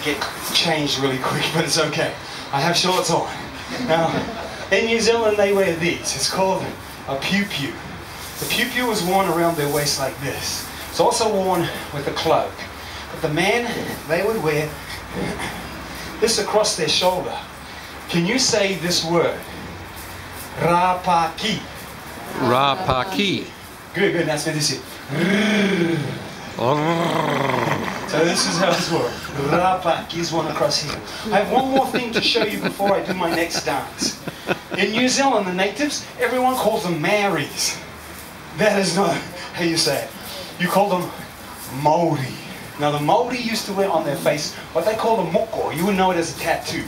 get changed really quick, but it's okay. I have shorts on. Now, in New Zealand they wear these. It's called a piu-piu. The piu-piu is worn around their waist like this. It's also worn with a cloak. But the men, they would wear this across their shoulder. Can you say this word? Rapaki. Rapaki. Good, good. That's what this is. So this is how it's worked. Rapaki is one across here. I have one more thing to show you before I do my next dance. In New Zealand, the natives, everyone calls them Maoris. That is not how you say it. You call them Maori. Now the Maori used to wear on their face what they call a moko. You would know it as a tattoo.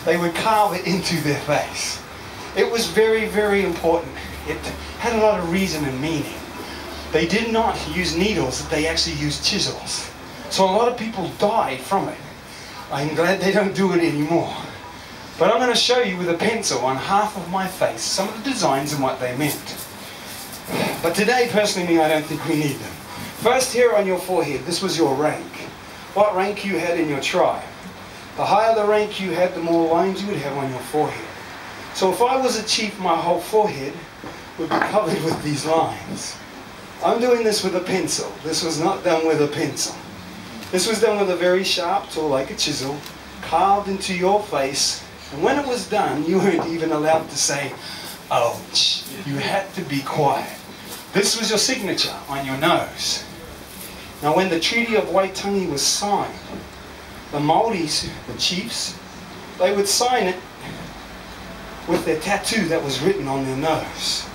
They would carve it into their face. It was very, very important. It had a lot of reason and meaning. They did not use needles, they actually used chisels. So a lot of people died from it. I'm glad they don't do it anymore. But I'm going to show you with a pencil on half of my face some of the designs and what they meant. But today, personally, I don't think we need them. First, here on your forehead, this was your rank. What rank you had in your tribe. The higher the rank you had, the more lines you would have on your forehead. So if I was a chief, my whole forehead would be covered with these lines. I'm doing this with a pencil. This was not done with a pencil. This was done with a very sharp tool, like a chisel, carved into your face. And when it was done, you weren't even allowed to say, ouch. You had to be quiet. This was your signature on your nose. Now when the Treaty of Waitangi was signed, the Maoris, the chiefs, they would sign it with their tattoo that was written on their nose.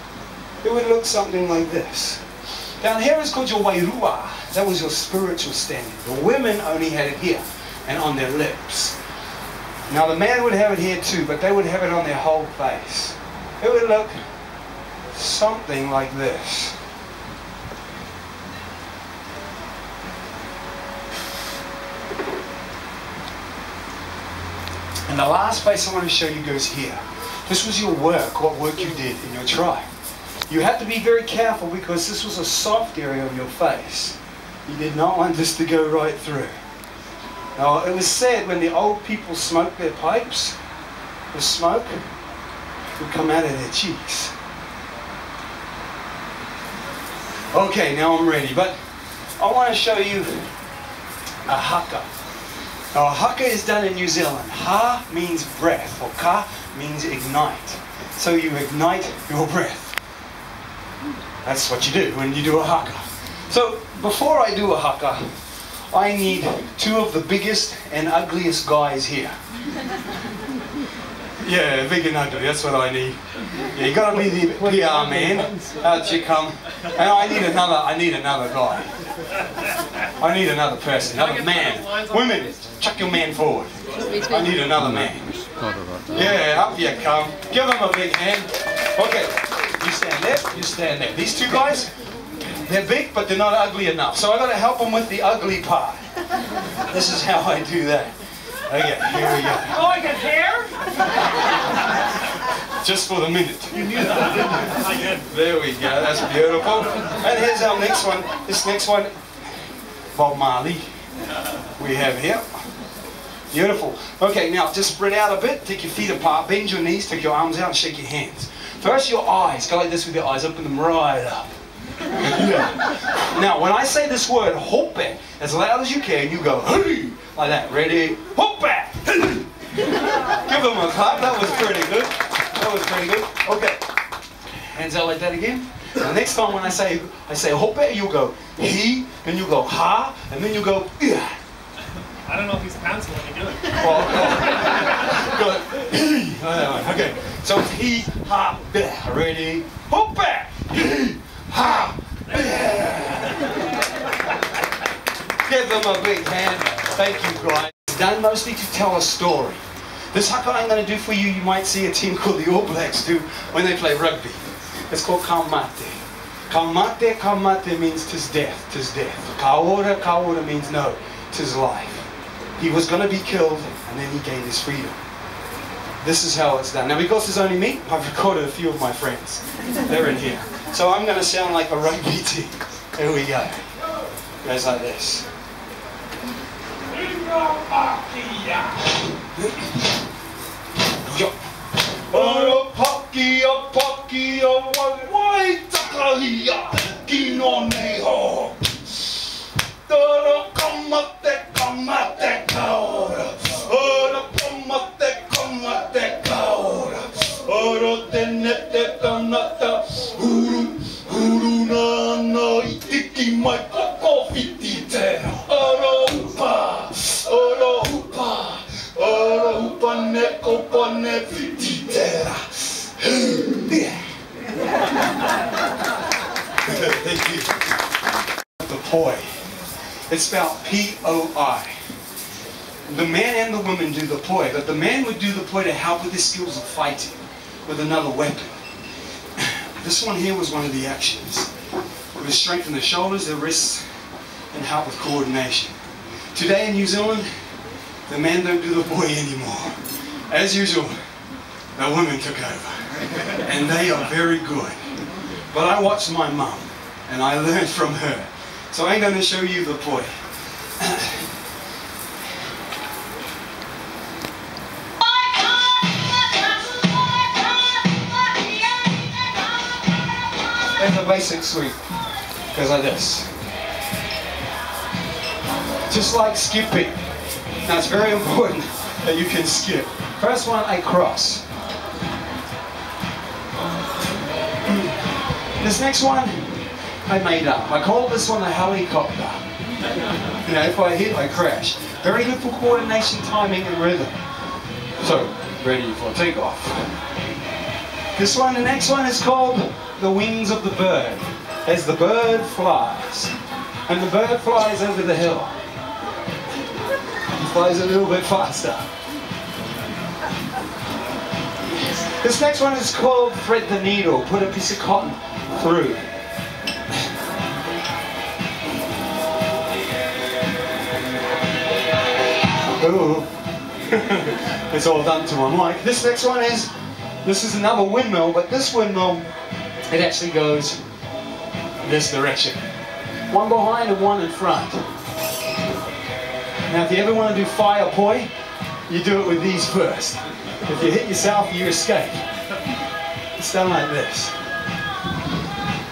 It would look something like this. Down here is called your wairua. That was your spiritual standing. The women only had it here and on their lips. Now the man would have it here too, but they would have it on their whole face. It would look something like this. And the last place I want to show you goes here. This was your work, what work you did in your tribe. You had to be very careful because this was a soft area of your face. You did not want this to go right through. Now it was said when the old people smoked their pipes, the smoke would come out of their cheeks. Okay, now I'm ready, but I want to show you a haka. Now a haka is done in New Zealand. Ha means breath, or ka means ignite. So you ignite your breath. That's what you do when you do a haka. So before I do a haka, I need two of the biggest and ugliest guys here. Yeah, big and ugly, that's what I need. Yeah, you gotta be the PR man. Out you come. And I need another guy. I need another person, another man. Women, chuck your man forward. I need another man. Yeah, up you come. Give him a big hand. Okay, you stand there, you stand there. These two guys, they're big, but they're not ugly enough. So I gotta help them with the ugly part. This is how I do that. Okay, here we go. Oh, I got hair? Just for the minute. You knew that, didn't you? I did. There we go, that's beautiful. And here's our next one. This next one, Bob Marley. We have here. Beautiful. Okay, now just spread out a bit, take your feet apart, bend your knees, take your arms out and shake your hands. First your eyes, go like this with your eyes, open them right up. Yeah. Now when I say this word, hope, as loud as you can, you go, hey, like that. Ready? Hope. Give them a clap, that was pretty good. That was pretty good. Okay. Hands out like that again. The next time when I say hope, you go he, then you go ha, and then you go yeah. I don't know if he's pants when you do it. Well, go he. Okay. So it's he, ha, bah. Ready? Hope. He, ha, give them a big hand. Thank you, guys. It's done mostly to tell a story. This haka I'm going to do for you, you might see a team called the All Blacks do when they play rugby. It's called kaumate. Kaumate means tis death, tis death. Kaora means no, tis life. He was going to be killed and then he gained his freedom. This is how it's done. Now because there's only me, I've recorded a few of my friends. They're in here. So I'm going to sound like a rugby team. Here we go. It goes like this. Mangakahia. Arapakia, pakia, wai takahia, kino neho. Tara kamate, kamate kaora. Ara kamate, kamate kaora. Ara tenete kanata, huru, huru na itiki mai koko fiti te. Ara upa, ara upa, ara upa neko pane fiti te. Thank you. The poi. It's spelled P-O-I. The man and the woman do the poi, but the man would do the poi to help with his skills of fighting with another weapon. This one here was one of the actions. It would strengthen the shoulders, the wrists, and help with coordination. Today in New Zealand, the men don't do the poi anymore. As usual, the women took over, and they are very good. But I watched my mum, and I learned from her. So I'm going to show you the poi. There's a basic sweep, goes like this. Just like skipping. Now it's very important that you can skip. First one, I cross. This next one, I made up. I call this one a helicopter. You know, if I hit, I crash. Very good for coordination, timing, and rhythm. So, ready for takeoff. This one, the next one is called the wings of the bird. As the bird flies. And the bird flies over the hill. He flies a little bit faster. This next one is called thread the needle. Put a piece of cotton through. Ooh. It's all done to my mic. This next one is, this is another windmill, but this windmill, it actually goes this direction. One behind and one in front. Now if you ever want to do fire poi, you do it with these first. If you hit yourself, you escape. It's done like this.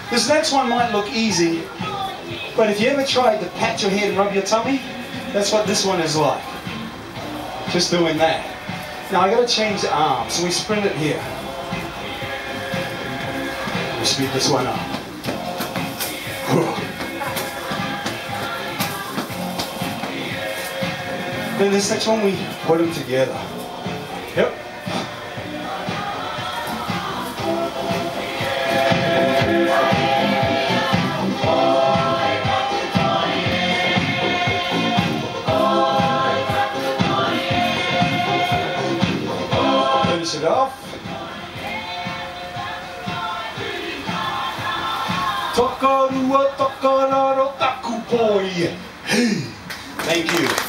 This next one might look easy, but if you ever tried to pat your head and rub your tummy, that's what this one is like. Just doing that. Now I got to change the arm, so we sprint it here. We speed this one up. Then this next one we put them together. Yep. Finish it off. Tokarua tokararo taku poi. Hey. Thank you.